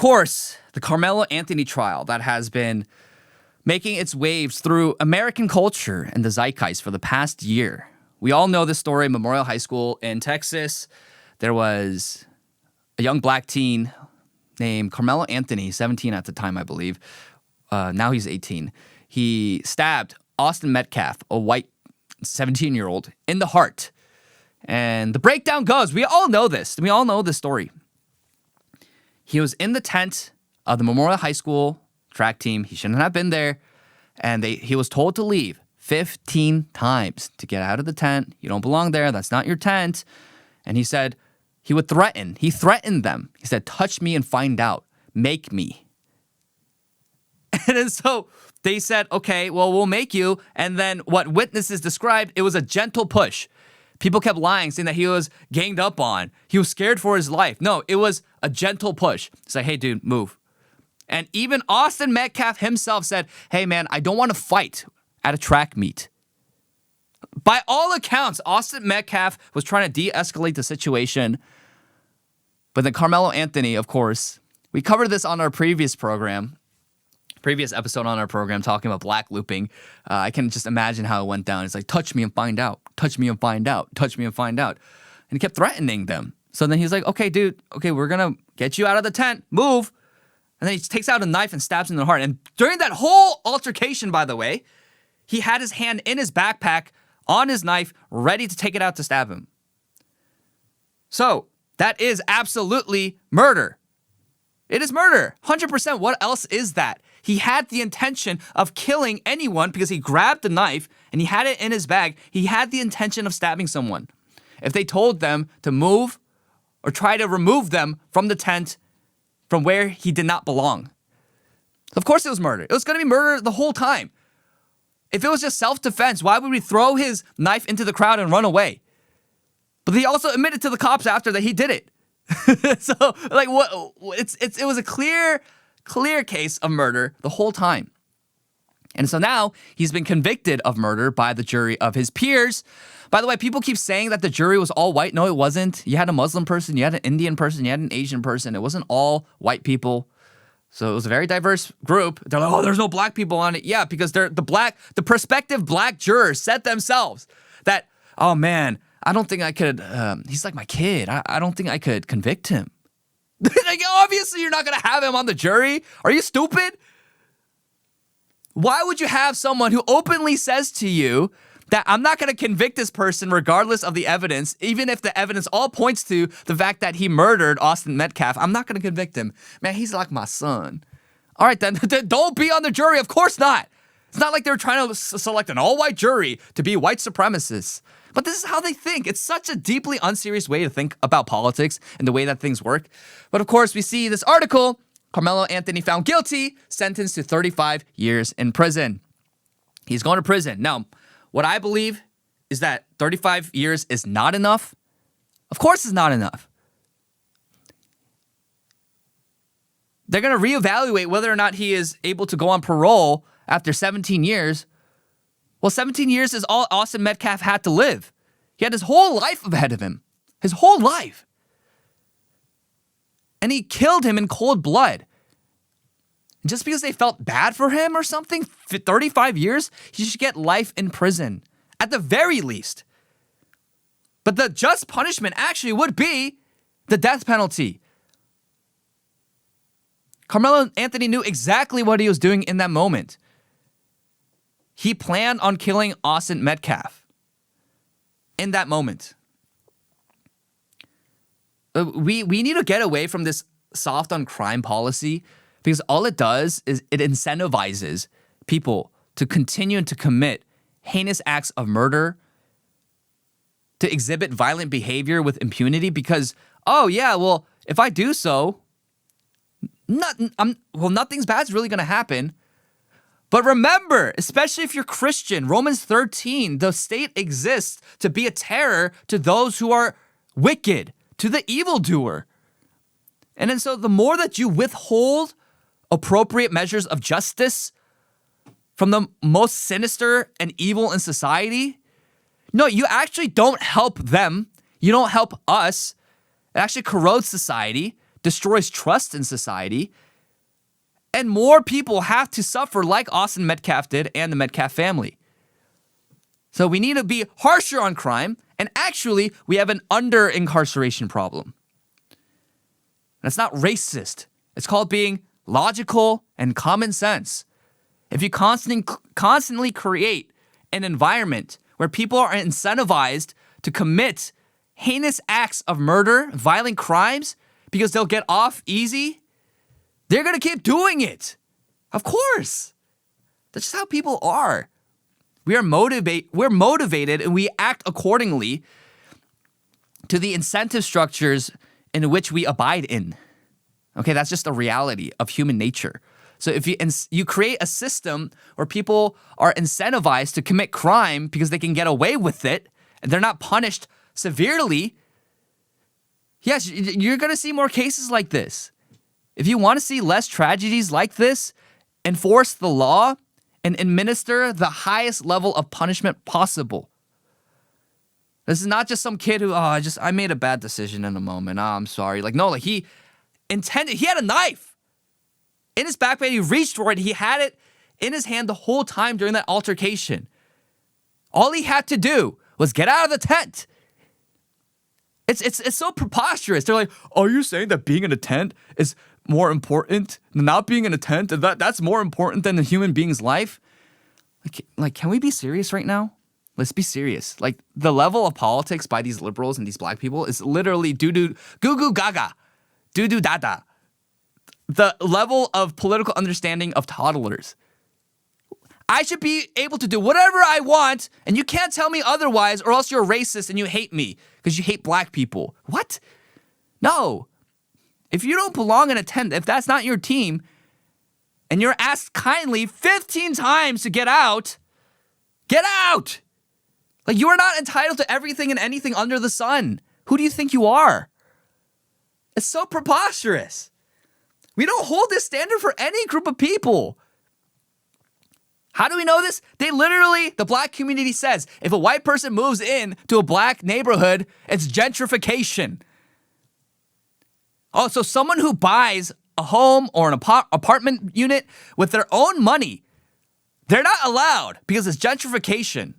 course, the Karmelo Anthony trial that has been making its waves through American culture and the zeitgeist for the past year. We all know this story. Memorial High School in Texas, there was a young black teen named Karmelo Anthony, 17 at the time, I believe. Now he's 18. He stabbed Austin Metcalf, a white 17-year-old, in the heart. And the breakdown goes, we all know this. We all know this story. He was in the tent of the Memorial High School track team. He shouldn't have been there. And he was told to leave 15 times to get out of the tent. You don't belong there. That's not your tent. And he said he would threaten. He threatened them. He said, touch me and find out. Make me. And then so they said, okay, well, we'll make you. And then what witnesses described, it was a gentle push. People kept lying, saying that he was ganged up on. He was scared for his life. No, it was a gentle push. It's like, hey, dude, move. And even Austin Metcalf himself said, hey, man, I don't want to fight at a track meet. By all accounts, Austin Metcalf was trying to de-escalate the situation. But then Karmelo Anthony, of course, we covered this on our previous episode on our program talking about black looping. I can just imagine how it went down. It's like, touch me and find out. Touch me and find out. Touch me and find out. And he kept threatening them. So then he's like, okay, dude, okay, we're going to get you out of the tent. Move. And then he takes out a knife and stabs him in the heart. And during that whole altercation, by the way, he had his hand in his backpack on his knife, ready to take it out to stab him. So that is absolutely murder. It is murder. 100%. What else is that? He had the intention of killing anyone because he grabbed the knife and he had it in his bag. He had the intention of stabbing someone. If they told them to move or try to remove them from the tent from where he did not belong. Of course it was murder. It was going to be murder the whole time. If it was just self-defense, why would we throw his knife into the crowd and run away? But he also admitted to the cops after that he did it. So, like, what? It was a clear case of murder the whole time. And so now he's been convicted of murder by the jury of his peers. By the way, people keep saying that the jury was all white. No, it wasn't. You had a Muslim person, you had an Indian person, you had an Asian person. It wasn't all white people. So it was a very diverse group. They're like, oh, there's no black people on it. Yeah, because the prospective black jurors said themselves that, oh man, I don't think I could, he's like my kid. I don't think I could convict him. Like, obviously you're not going to have him on the jury. Are you stupid? Why would you have someone who openly says to you that I'm not going to convict this person regardless of the evidence, even if the evidence all points to the fact that he murdered Austin Metcalf? I'm not going to convict him. Man, he's like my son. All right, then don't be on the jury. Of course not. It's not like they're trying to select an all-white jury to be white supremacists. But this is how they think. It's such a deeply unserious way to think about politics and the way that things work. But of course, we see this article, Karmelo Anthony found guilty, sentenced to 35 years in prison. He's going to prison. Now, what I believe is that 35 years is not enough. Of course it's not enough. They're going to reevaluate whether or not he is able to go on parole after 17 years. Well, 17 years is all Austin Metcalf had to live. He had his whole life ahead of him. His whole life. And he killed him in cold blood. And just because they felt bad for him or something, 35 years, he should get life in prison. At the very least. But the just punishment actually would be the death penalty. Karmelo Anthony knew exactly what he was doing in that moment. He planned on killing Austin Metcalf in that moment. We need to get away from this soft on crime policy because all it does is it incentivizes people to continue to commit heinous acts of murder, to exhibit violent behavior with impunity because, oh yeah, well, if I do so, nothing's bad's really going to happen. But remember, especially if you're Christian, Romans 13, the state exists to be a terror to those who are wicked, to the evildoer. And then so the more that you withhold appropriate measures of justice from the most sinister and evil in society, no, you actually don't help them. You don't help us. It actually corrodes society, destroys trust in society, and more people have to suffer like Austin Metcalf did and the Metcalf family. So we need to be harsher on crime, and actually, we have an under-incarceration problem. That's not racist. It's called being logical and common sense. If you constantly create an environment where people are incentivized to commit heinous acts of murder, violent crimes, because they'll get off easy, they're going to keep doing it. Of course. That's just how people are. We're motivated and we act accordingly to the incentive structures in which we abide in. Okay, that's just a reality of human nature. So if you create a system where people are incentivized to commit crime because they can get away with it and they're not punished severely, yes, you're going to see more cases like this. If you want to see less tragedies like this, enforce the law and administer the highest level of punishment possible. This is not just some kid who, I made a bad decision in a moment. I'm sorry. He had a knife in his backpack. He reached for it. He had it in his hand the whole time during that altercation. All he had to do was get out of the tent. It's so preposterous. They're like, are you saying that being in a tent is more important than not being in a tent? That's more important than the human being's life? Can we be serious right now? Let's be serious. The level of politics by these liberals and these black people is literally goo goo gaga, doo doo dada. The level of political understanding of toddlers. I should be able to do whatever I want, and you can't tell me otherwise, or else you're a racist and you hate me because you hate black people. What? No. If you don't belong in a tent, if that's not your team, and you're asked kindly 15 times to get out, get out! You are not entitled to everything and anything under the sun. Who do you think you are? It's so preposterous. We don't hold this standard for any group of people. How do we know this? The black community says, if a white person moves in to a black neighborhood, it's gentrification. Oh, so someone who buys a home or an apartment unit with their own money, they're not allowed because it's gentrification.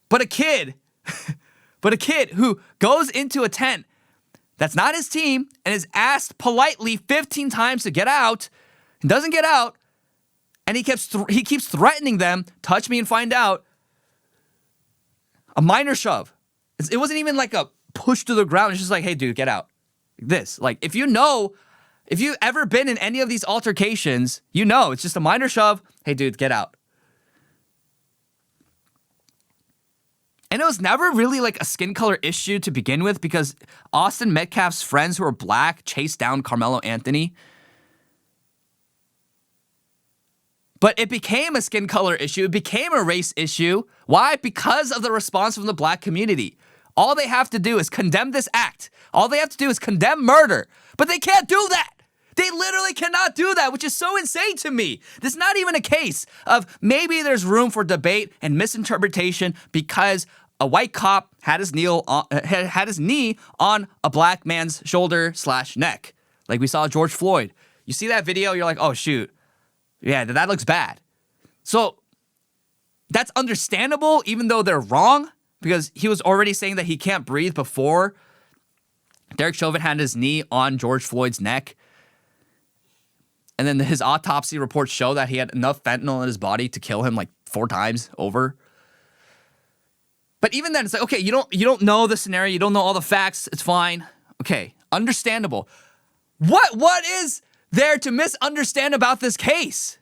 But a kid who goes into a tent that's not his team and is asked politely 15 times to get out and doesn't get out, and he keeps threatening them, touch me and find out. A minor shove. It wasn't even like a push to the ground. It's just like, hey, dude, get out. This. If you've ever been in any of these altercations, it's just a minor shove. Hey, dude, get out. And it was never really a skin color issue to begin with because Austin Metcalf's friends who were black chased down Karmelo Anthony. But it became a skin color issue. It became a race issue. Why? Because of the response from the black community. All they have to do is condemn this act. All they have to do is condemn murder. But they can't do that. They literally cannot do that, which is so insane to me. This is not even a case of maybe there's room for debate and misinterpretation because a white cop had his knee on a black man's shoulder/neck. Like we saw George Floyd. You see that video, you're like, oh, shoot. Yeah, that looks bad. So that's understandable, even though they're wrong, because he was already saying that he can't breathe before Derek Chauvin had his knee on George Floyd's neck. And then his autopsy reports show that he had enough fentanyl in his body to kill him 4 times over. But even then, it's like, okay, you don't know the scenario, you don't know all the facts, it's fine. Okay, understandable. What is there to misunderstand about this case?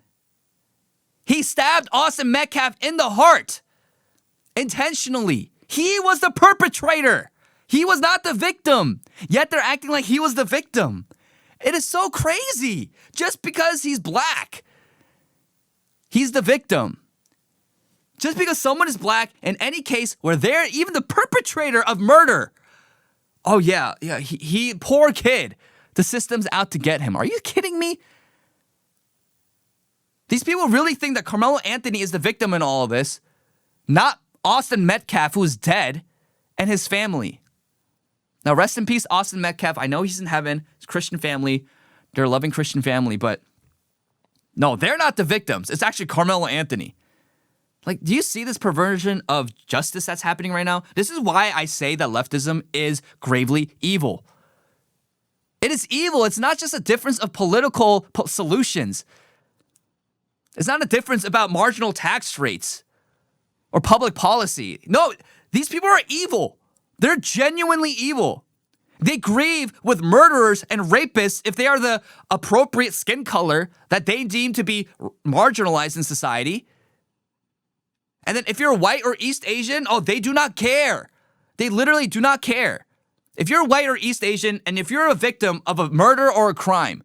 He stabbed Austin Metcalf in the heart intentionally. He was the perpetrator. He was not the victim. Yet they're acting like he was the victim. It is so crazy. Just because he's black, he's the victim. Just because someone is black, in any case where they're even the perpetrator of murder, oh yeah, he poor kid. The system's out to get him. Are you kidding me? These people really think that Karmelo Anthony is the victim in all of this, not Austin Metcalf, who is dead, and his family. Now, rest in peace, Austin Metcalf. I know he's in heaven. It's a Christian family. They're a loving Christian family, but no, they're not the victims. It's actually Carmelo Anthony. Like, do you see this perversion of justice that's happening right now? This is why I say that leftism is gravely evil. It is evil. It's not just a difference of political solutions. It's not a difference about marginal tax rates or public policy. No, these people are evil. They're genuinely evil. They grieve with murderers and rapists if they are the appropriate skin color that they deem to be marginalized in society. And then if you're white or East Asian, oh, they do not care. They literally do not care. If you're white or East Asian, and if you're a victim of a murder or a crime,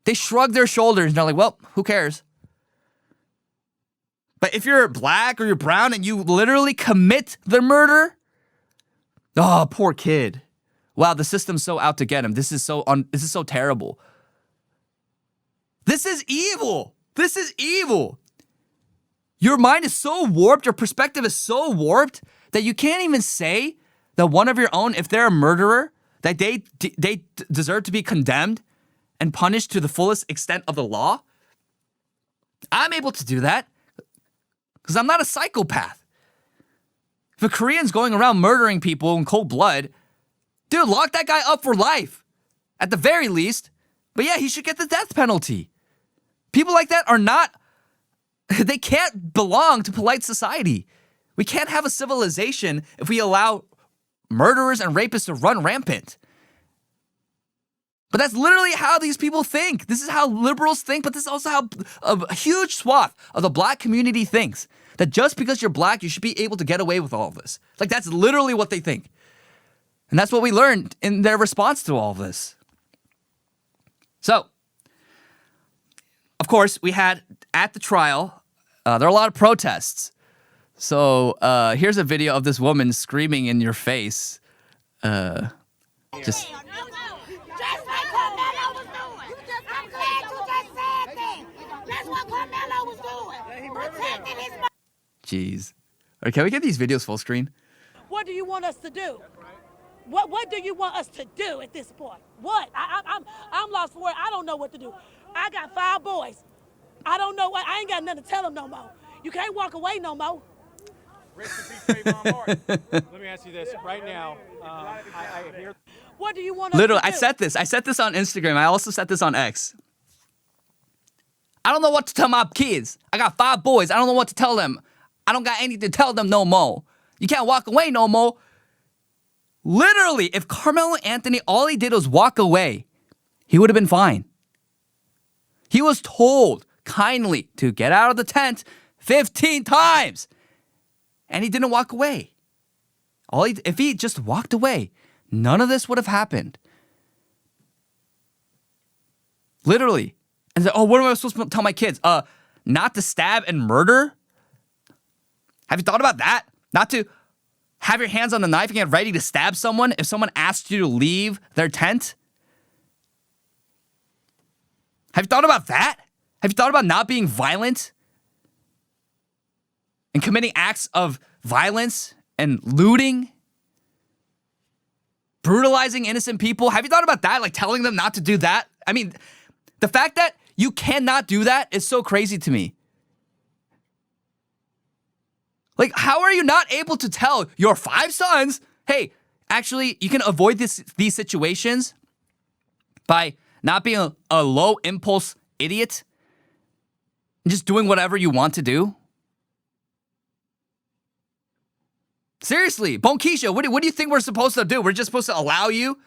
they shrug their shoulders and they're like, well, who cares? But if you're black or you're brown and you literally commit the murder, oh, poor kid. Wow, the system's so out to get him. This is so terrible. This is evil. This is evil. Your mind is so warped, your perspective is so warped that you can't even say that one of your own, if they're a murderer, that they deserve to be condemned and punished to the fullest extent of the law. I'm able to do that because I'm not a psychopath. If a Korean's going around murdering people in cold blood, dude, lock that guy up for life, at the very least. But yeah, he should get the death penalty. People like that are not, they can't belong to polite society. We can't have a civilization if we allow murderers and rapists to run rampant. But that's literally how these people think. This is how liberals think, but this is also how a huge swath of the black community thinks. That just because you're black, you should be able to get away with all of this. Like, that's literally what they think. And that's what we learned in their response to all of this. So, of course, we had at the trial, there are a lot of protests. So here's a video of this woman screaming in your face. Just like Karmelo was doing. I'm glad you just said that. That's what Karmelo was doing. Protecting his. Jeez. Right, can we get these videos full screen? What do you want us to do? What do you want us to do at this point? What? I'm lost for it. I don't know what to do. I got 5 boys. I don't know what. I ain't got nothing to tell them no more. You can't walk away no more. Rest in peace, Trayvon Martin. Let me ask you this right now. I hear. What do you want us Literally, to do? I set this on Instagram. I also set this on X. I don't know what to tell my kids. I got 5 boys. I don't know what to tell them. I don't got anything to tell them no more. You can't walk away no more. Literally, if Carmelo Anthony, all he did was walk away, he would have been fine. He was told kindly to get out of the tent 15 times. And he didn't walk away. If he just walked away, none of this would have happened. Literally. And said, oh, what am I supposed to tell my kids? Not to stab and murder? Have you thought about that? Not to have your hands on the knife and get ready to stab someone if someone asks you to leave their tent? Have you thought about that? Have you thought about not being violent and committing acts of violence and looting? Brutalizing innocent people? Have you thought about that? Like telling them not to do that? I mean, the fact that you cannot do that is so crazy to me. Like, how are you not able to tell your 5 sons, hey, actually, you can avoid these situations by not being a low impulse idiot and just doing whatever you want to do? Seriously, Bonkeisha, what do you think we're supposed to do? We're just supposed to allow you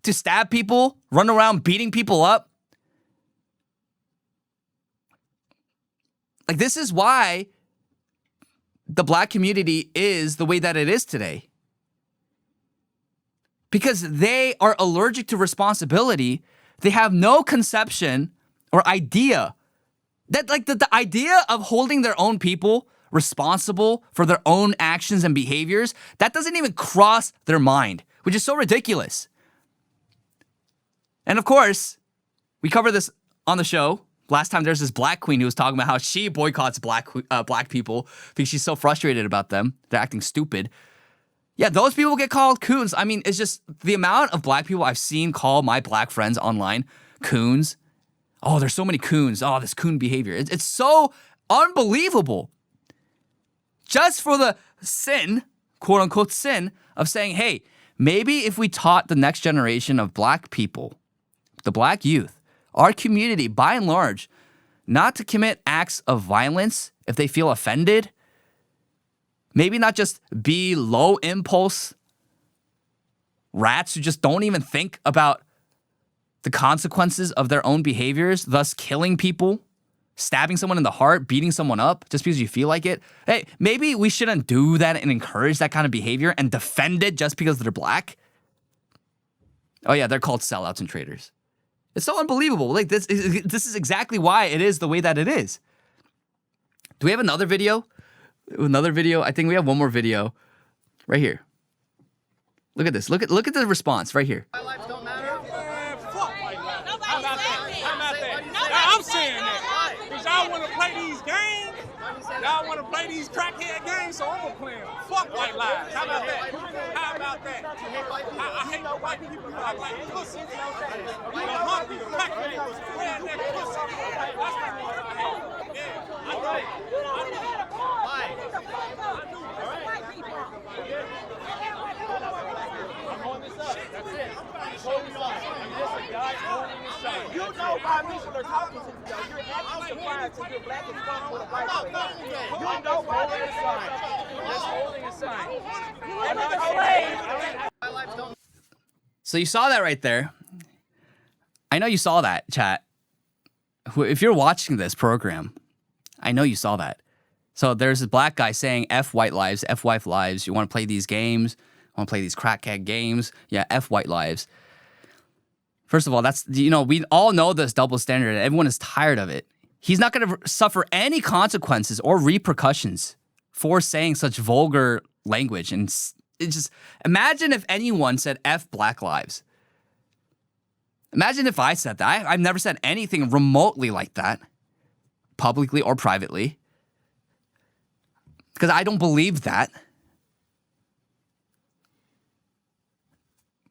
to stab people, run around beating people up? Like, this is why the black community is the way that it is today. Because they are allergic to responsibility. They have no conception or idea that, like, the idea of holding their own people responsible for their own actions and behaviors, that doesn't even cross their mind, which is so ridiculous. And of course, we covered this on the show. Last time there's this black queen who was talking about how she boycotts black people because she's so frustrated about them. They're acting stupid. Yeah, those people get called coons. I mean, it's just the amount of black people I've seen call my black friends online coons. Oh, there's so many coons. Oh, this coon behavior. It's so unbelievable. Just for the sin, quote unquote sin, of saying, hey, maybe if we taught the next generation of black people, the black youth, our community by and large, not to commit acts of violence if they feel offended, maybe not just be low impulse rats who just don't even think about the consequences of their own behaviors, thus killing people, stabbing someone in the heart, beating someone up just because you feel like it. Hey, maybe we shouldn't do that and encourage that kind of behavior and defend it just because they're black. Oh yeah, they're called sellouts and traitors. It's so unbelievable. Like this is exactly why it is the way that it is. Do we have another video? Another video? I think we have one more video right here. Look at this. Look at the response right here. My lives don't matter. I'm saying that. Because y'all want to play these games. Y'all want to play these crackhead games, so I'm going to play them. Fuck white lives. How about that? How about that? I hate white people. I like pussy. The hungry, crackhead, redneck pussy. That's the one I hate. Yeah, I know. I'm on this up. That's it. Holding on. I'm just a guy holding this up. You know why people are talking to you. You're acting surprised because you're black and stuff with a white person. You know why they're just holding a sign. I'm not saying. So you saw that right there. I know you saw that, chat. If you're watching this program, I know you saw that. So there's a black guy saying F white lives, F white lives. You want to play these games? Want to play these crackhead games? Yeah, F white lives. First of all, that's, we all know this double standard. Everyone is tired of it. He's not going to suffer any consequences or repercussions for saying such vulgar language. And it's just, imagine if anyone said F black lives. Imagine if I said that. I've never said anything remotely like that, publicly or privately, because I don't believe that.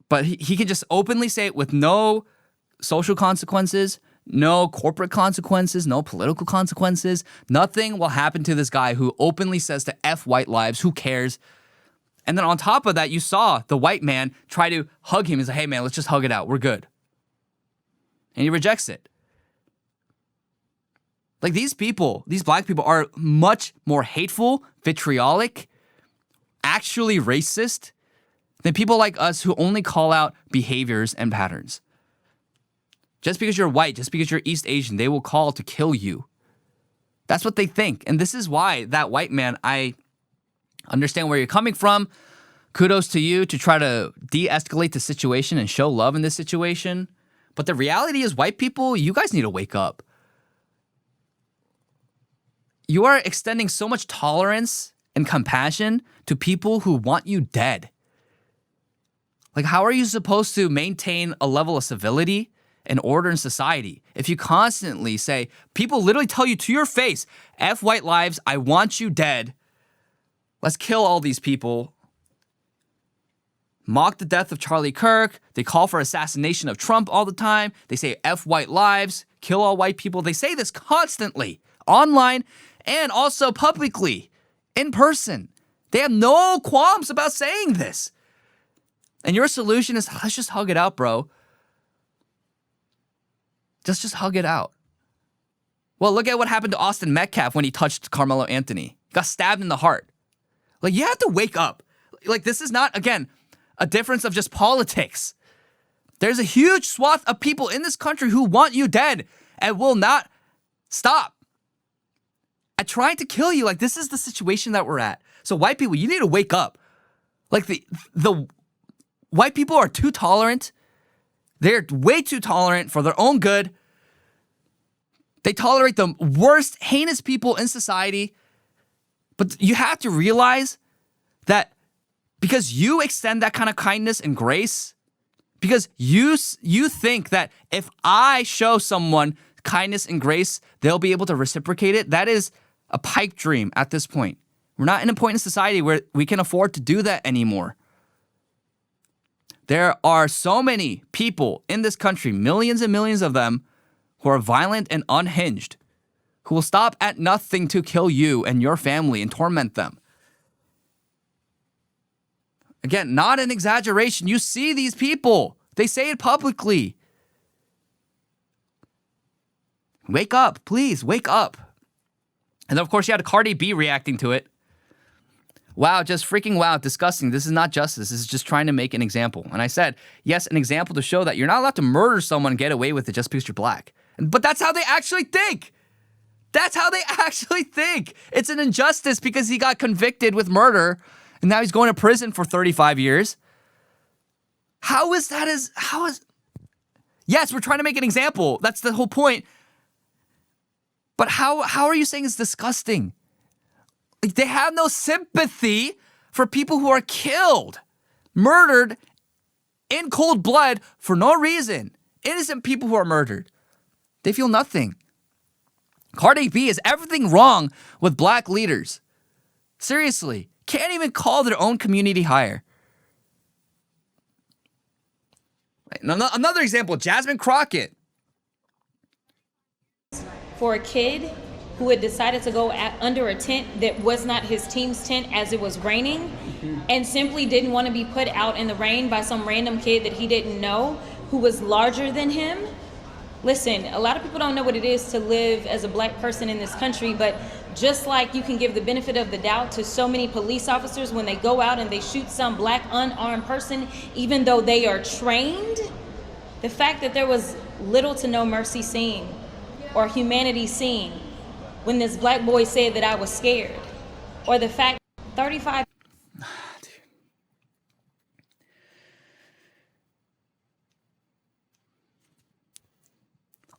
But he can just openly say it with no social consequences, no corporate consequences, no political consequences. Nothing will happen to this guy who openly says to F white lives, who cares? And then on top of that, you saw the white man try to hug him. He's like, hey man, let's just hug it out. We're good. And he rejects it. Like these people, these black people are much more hateful, vitriolic, actually racist than people like us who only call out behaviors and patterns. Just because you're white, just because you're East Asian, they will call to kill you. That's what they think. And this is why that white man, I understand where you're coming from. Kudos to you to try to de-escalate the situation and show love in this situation. But the reality is, white people, you guys need to wake up. You are extending so much tolerance and compassion to people who want you dead. Like, how are you supposed to maintain a level of civility and order in society if you constantly say, people literally tell you to your face, F white lives, I want you dead. Let's kill all these people. Mock the death of Charlie Kirk. They call for assassination of Trump all the time. They say F white lives, kill all white people. They say this constantly, online and also publicly, in person. They have no qualms about saying this. And your solution is, let's just hug it out, bro. Just hug it out. Well, look at what happened to Austin Metcalf when he touched Carmelo Anthony. He got stabbed in the heart. Like, you have to wake up. Like, this is not, again, a difference of just politics. There's a huge swath of people in this country who want you dead and will not stop at trying to kill you. Like, this is the situation that we're at. So white people, you need to wake up. Like, the white people are too tolerant. They're way too tolerant for their own good. They tolerate the worst, heinous people in society. But you have to realize that because you extend that kind of kindness and grace, because you think that if I show someone kindness and grace, they'll be able to reciprocate it, that is a pipe dream at this point. We're not in a point in society where we can afford to do that anymore. There are so many people in this country, millions and millions of them, who are violent and unhinged, who will stop at nothing to kill you and your family and torment them. Again, not an exaggeration. You see these people. They say it publicly. Wake up, please, wake up. And then, of course, you had Cardi B reacting to it. Wow, just freaking wow, disgusting. This is not justice. This is just trying to make an example. And I said, yes, an example to show that you're not allowed to murder someone and get away with it just because you're black. But that's how they actually think. That's how they actually think. It's an injustice because he got convicted with murder and now he's going to prison for 35 years. How is... Yes, we're trying to make an example. That's the whole point. But how are you saying it's disgusting? Like, they have no sympathy for people who are killed, murdered in cold blood for no reason. Innocent people who are murdered. They feel nothing. Cardi B is everything wrong with black leaders. Seriously. Can't even call their own community higher. Another example, Jasmine Crockett. For a kid who had decided to go under a tent that was not his team's tent as it was raining and simply didn't want to be put out in the rain by some random kid that he didn't know who was larger than him. Listen, a lot of people don't know what it is to live as a black person in this country, but just like you can give the benefit of the doubt to so many police officers when they go out and they shoot some black unarmed person, even though they are trained, the fact that there was little to no mercy seen or humanity seen when this black boy said that I was scared, or the fact 35...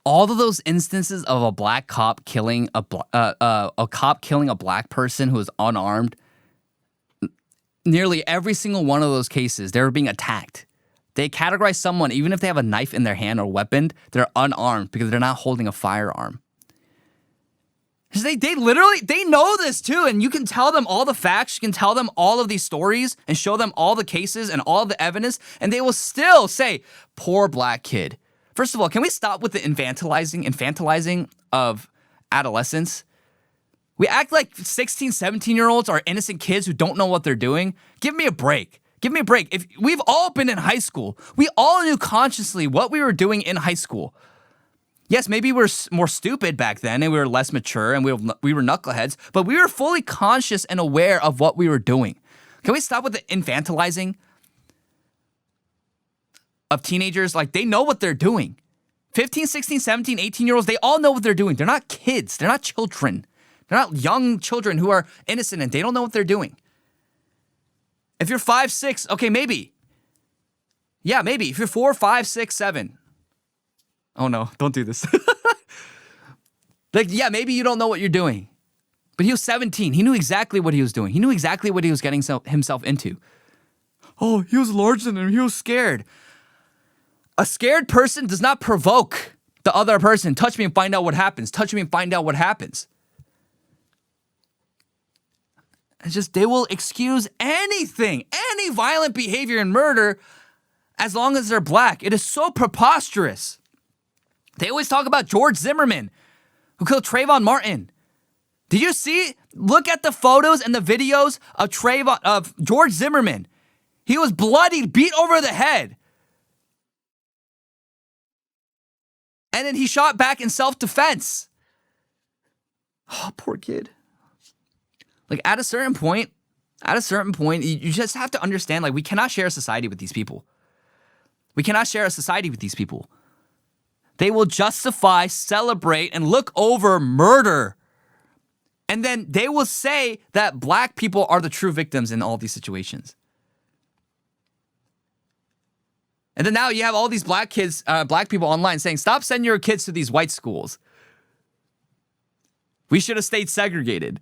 All of those instances of a black cop killing a cop killing a black person who is unarmed, nearly every single one of those cases, they were being attacked. They categorize someone, even if they have a knife in their hand or weapon, they're unarmed because they're not holding a firearm. They literally, they know this too, and you can tell them all the facts, you can tell them all of these stories and show them all the cases and all of the evidence, and they will still say, poor black kid. First of all, can we stop with the infantilizing of adolescents? We act like 16, 17-year-olds are innocent kids who don't know what they're doing. Give me a break. Give me a break. If we've all been in high school, we all knew consciously what we were doing in high school. Yes, maybe we were more stupid back then and we were less mature and we were knuckleheads, but we were fully conscious and aware of what we were doing. Can we stop with the infantilizing of teenagers? Like, they know what they're doing. 15, 16, 17, 18-year-olds, they all know what they're doing. They're not kids. They're not children. They're not young children who are innocent and they don't know what they're doing. If you're 5, 6, okay, maybe. Yeah, maybe. If you're 4, 5, 6, 7. Oh no, don't do this. Like, yeah, maybe you don't know what you're doing. But he was 17. He knew exactly what he was doing. He knew exactly what he was getting himself into. Oh, he was larger than him. He was scared. A scared person does not provoke the other person. Touch me and find out what happens. Touch me and find out what happens. It's just, they will excuse anything, any violent behavior and murder as long as they're black. It is so preposterous. They always talk about George Zimmerman, who killed Trayvon Martin. Did you see? Look at the photos and the videos of George Zimmerman. He was bloodied, beat over the head. And then he shot back in self-defense. Oh, poor kid. Like, at a certain point, you just have to understand, like, we cannot share a society with these people. We cannot share a society with these people. They will justify, celebrate, and look over murder. And then they will say that black people are the true victims in all these situations. And then now you have all these black people online saying, stop sending your kids to these white schools. We should have stayed segregated.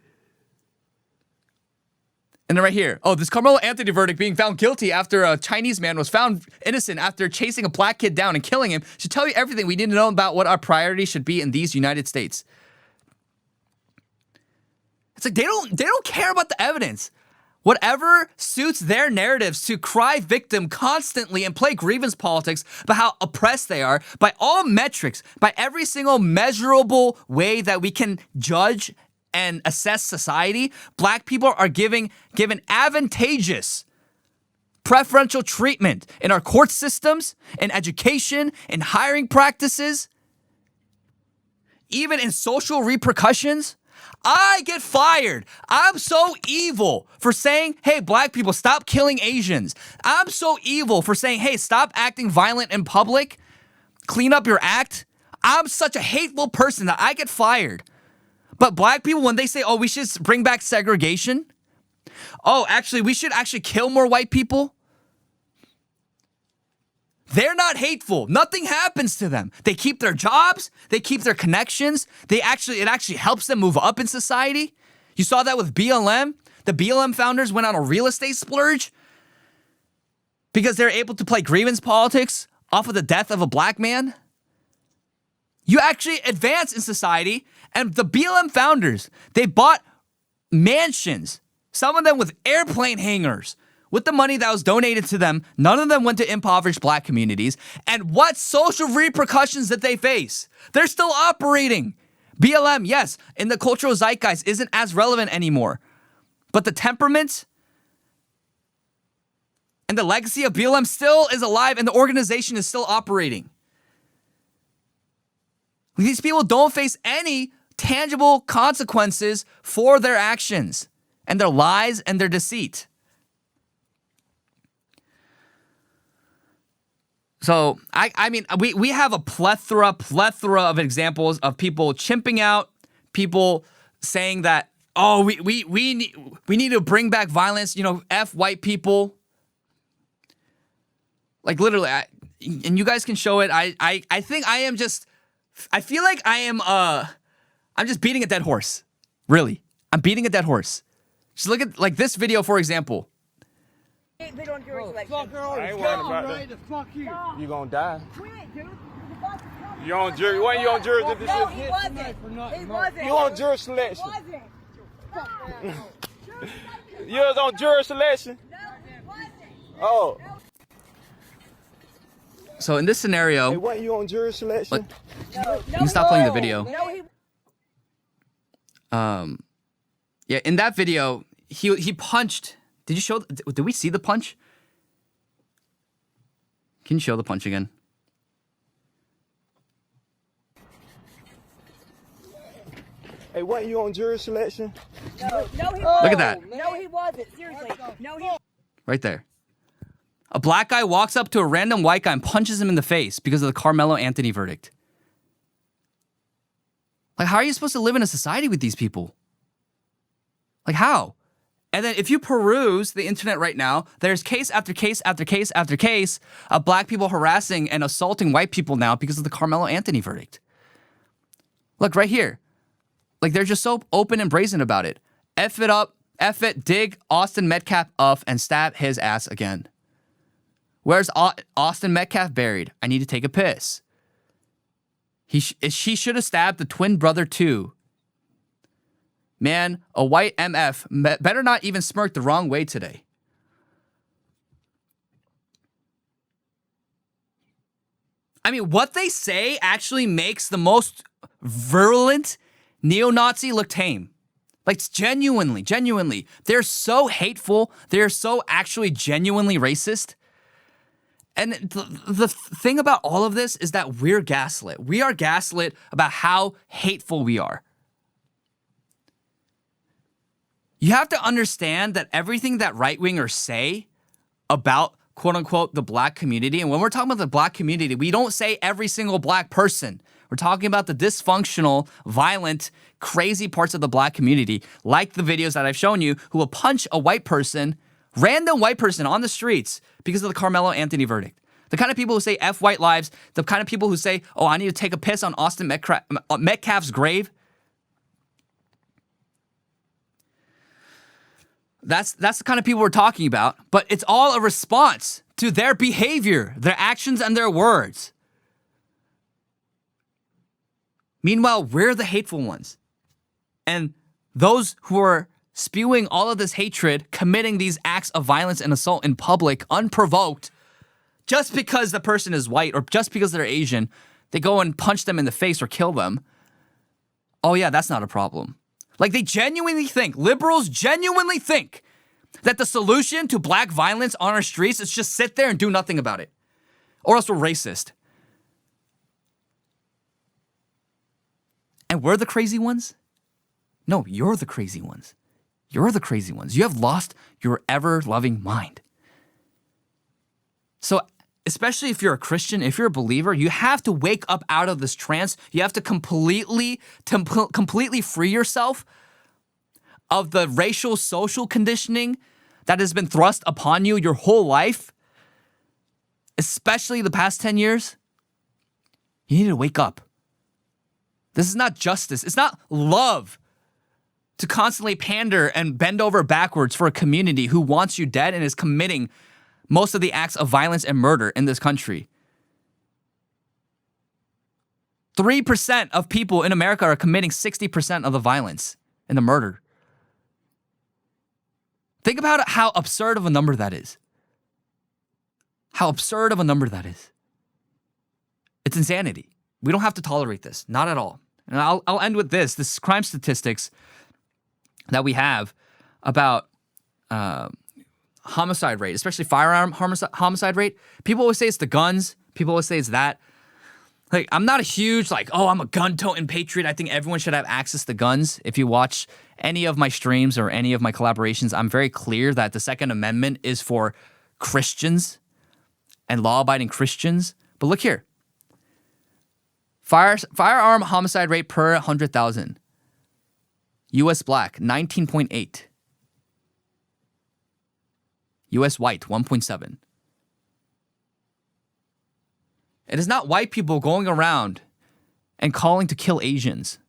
And then right here, oh, this Karmelo Anthony verdict being found guilty after a Chinese man was found innocent after chasing a black kid down and killing him should tell you everything we need to know about what our priorities should be in these United States. It's like they don't care about the evidence. Whatever suits their narratives to cry victim constantly and play grievance politics about how oppressed they are by all metrics, by every single measurable way that we can judge and assess society, black people are given advantageous preferential treatment in our court systems, in education, in hiring practices, even in social repercussions. I get fired. I'm so evil for saying, hey, black people, stop killing Asians. I'm so evil for saying, hey, stop acting violent in public. Clean up your act. I'm such a hateful person that I get fired. But black people, when they say, oh, we should bring back segregation. Oh, actually, we should actually kill more white people. They're not hateful. Nothing happens to them. They keep their jobs. They keep their connections. It actually helps them move up in society. You saw that with BLM. The BLM founders went on a real estate splurge because they're able to play grievance politics off of the death of a black man. You actually advance in society. And the BLM founders, they bought mansions, some of them with airplane hangars, with the money that was donated to them. None of them went to impoverished black communities. And what social repercussions did they face? They're still operating. BLM, yes, in the cultural zeitgeist isn't as relevant anymore. But the temperament and the legacy of BLM still is alive, and the organization is still operating. These people don't face any tangible consequences for their actions and their lies and their deceit. So, I mean, we have a plethora of examples of people chimping out, people saying that, oh, we need to bring back violence, F white people. Like, literally, and you guys can show it. I think I feel like I'm just beating a dead horse. Really. I'm beating a dead horse. Just look at, like, this video, for example. Fuck her on I ain't worried about right that. fuck you. You gonna die. Quit, dude. You on jury? When you on jury? No, he wasn't. He wasn't. You on jury selection? He wasn't. You was on jury selection? No, he wasn't. Oh. So in this scenario, Hey, when you on jury selection? No, you can stop playing the video. No, he. Yeah, in that video, he punched. Did we see the punch? Can you show the punch again? Hey, when you on jury selection? No, he wasn't. Look at that. No, he wasn't. Seriously. No, he. Right there. A black guy walks up to a random white guy and punches him in the face because of the Karmelo Anthony verdict. Like, how are you supposed to live in a society with these people? Like, how? And then if you peruse the internet right now, there's case after case after case after case of black people harassing and assaulting white people now because of the Karmelo Anthony verdict. Look, right here. Like, they're just so open and brazen about it. F it up, F it, dig Austin Metcalf up and stab his ass again. Where's Austin Metcalf buried? I need to take a piss. She should have stabbed the twin brother too. Man, a white MF better not even smirk the wrong way today. I mean, what they say actually makes the most virulent neo-Nazi look tame. Like, genuinely. They're so hateful. They're so actually genuinely racist. And the thing about all of this is that we're gaslit. We are gaslit about how hateful we are. You have to understand that everything that right-wingers say about, quote-unquote, the black community, and when we're talking about the black community, we don't say every single black person. We're talking about the dysfunctional, violent, crazy parts of the black community, like the videos that I've shown you, who will punch a white person, random white person on the streets because of the Karmelo Anthony verdict. The kind of people who say F white lives, the kind of people who say, oh, I need to take a piss on Austin Metcalf's grave. That's the kind of people we're talking about, but it's all a response to their behavior, their actions, and their words. Meanwhile, we're the hateful ones. And those who are spewing all of this hatred, committing these acts of violence and assault in public, unprovoked, just because the person is white or just because they're Asian, they go and punch them in the face or kill them. Oh yeah, that's not a problem. Like they genuinely think, liberals genuinely think that the solution to black violence on our streets is just sit there and do nothing about it. Or else we're racist. And we're the crazy ones? No, you're the crazy ones. You're the crazy ones. You have lost your ever-loving mind. So, especially if you're a Christian, if you're a believer, you have to wake up out of this trance. You have to completely free yourself of the racial social conditioning that has been thrust upon you your whole life, especially the past 10 years. You need to wake up. This is not justice. It's not love to constantly pander and bend over backwards for a community who wants you dead and is committing most of the acts of violence and murder in this country. 3% of people in America are committing 60% of the violence and the murder. Think about how absurd of a number that is. How absurd of a number that is. It's insanity. We don't have to tolerate this. Not at all. And I'll end with this. This crime statistics that we have about homicide rate, especially firearm homicide rate. People always say it's the guns. People always say it's that. Like, I'm not a huge, I'm a gun-toting patriot. I think everyone should have access to guns. If you watch any of my streams or any of my collaborations, I'm very clear that the Second Amendment is for Christians and law-abiding Christians. But look here. Firearm homicide rate per 100,000. U.S. black, 19.8. U.S. white, 1.7. It is not white people going around and calling to kill Asians.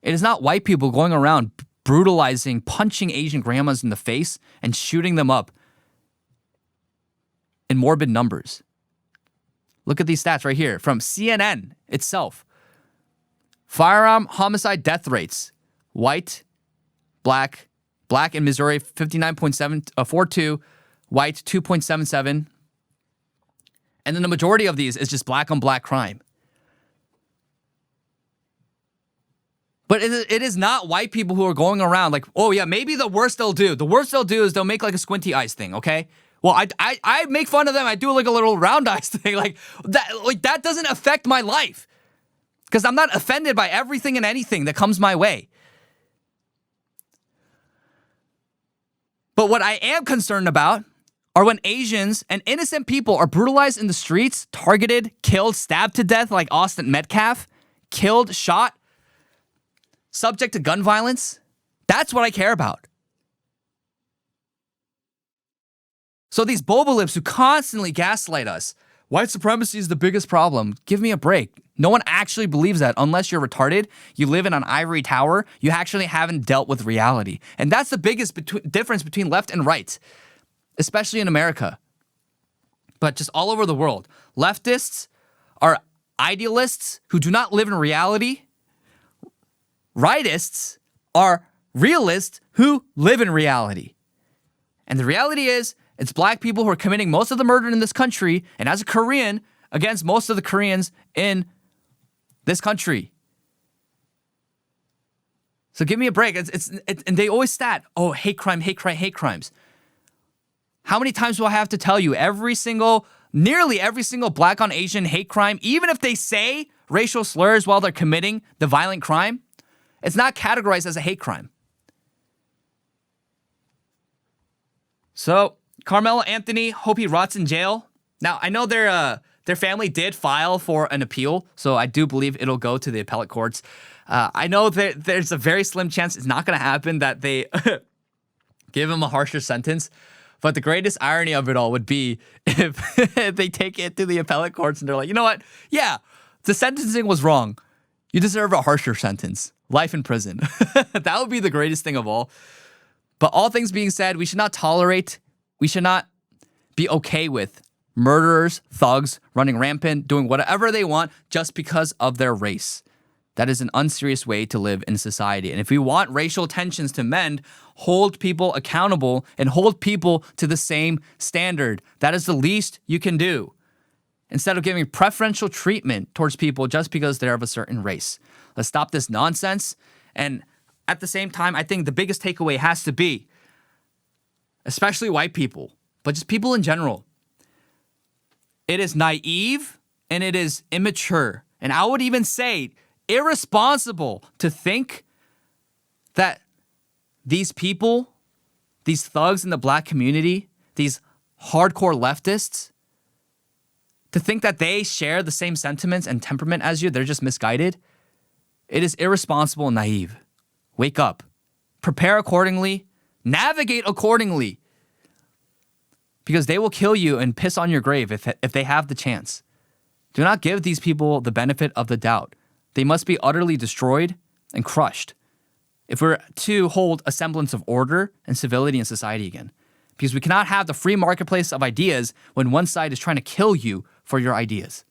It is not white people going around brutalizing, punching Asian grandmas in the face and shooting them up in morbid numbers. Look at these stats right here from CNN itself. Firearm homicide death rates. White, black in Missouri, 59.42, white, 2.77. And then the majority of these is just black on black crime. But it is not white people who are going around like, oh yeah, maybe the worst they'll do. The worst they'll do is they'll make like a squinty eyes thing, okay? Well, I make fun of them. I do like a little round eyes thing. Like that doesn't affect my life. Because I'm not offended by everything and anything that comes my way. But what I am concerned about are when Asians and innocent people are brutalized in the streets, targeted, killed, stabbed to death like Austin Metcalf, killed, shot, subject to gun violence. That's what I care about. So these boba lips who constantly gaslight us, white supremacy is the biggest problem. Give me a break. No one actually believes that unless you're retarded. You live in an ivory tower. You actually haven't dealt with reality. And that's the biggest difference between left and right, especially in America, but just all over the world. Leftists are idealists who do not live in reality. Rightists are realists who live in reality. And the reality is, it's black people who are committing most of the murder in this country, and as a Korean, against most of the Koreans in this country. So give me a break. And they always stat, oh, hate crimes. How many times do I have to tell you nearly every single black on Asian hate crime, even if they say racial slurs while they're committing the violent crime, it's not categorized as a hate crime. So, Karmelo Anthony, hope he rots in jail. Now, I know their family did file for an appeal, so I do believe it'll go to the appellate courts. I know that there's a very slim chance it's not going to happen that they give him a harsher sentence. But the greatest irony of it all would be if they take it to the appellate courts and they're like, you know what? Yeah, the sentencing was wrong. You deserve a harsher sentence. Life in prison. That would be the greatest thing of all. But all things being said, we should not tolerate, we should not be okay with murderers, thugs running rampant, doing whatever they want just because of their race. That is an unserious way to live in society. And if we want racial tensions to mend, hold people accountable and hold people to the same standard. That is the least you can do. Instead of giving preferential treatment towards people just because they're of a certain race. Let's stop this nonsense. And at the same time, I think the biggest takeaway has to be, especially white people, but just people in general, it is naive and it is immature. And I would even say irresponsible to think that these people, these thugs in the black community, these hardcore leftists, to think that they share the same sentiments and temperament as you, they're just misguided. It is irresponsible and naive. Wake up. Prepare accordingly. Navigate accordingly. Because they will kill you and piss on your grave if they have the chance. Do not give these people the benefit of the doubt. They must be utterly destroyed and crushed if we're to hold a semblance of order and civility in society again. Because we cannot have the free marketplace of ideas when one side is trying to kill you for your ideas.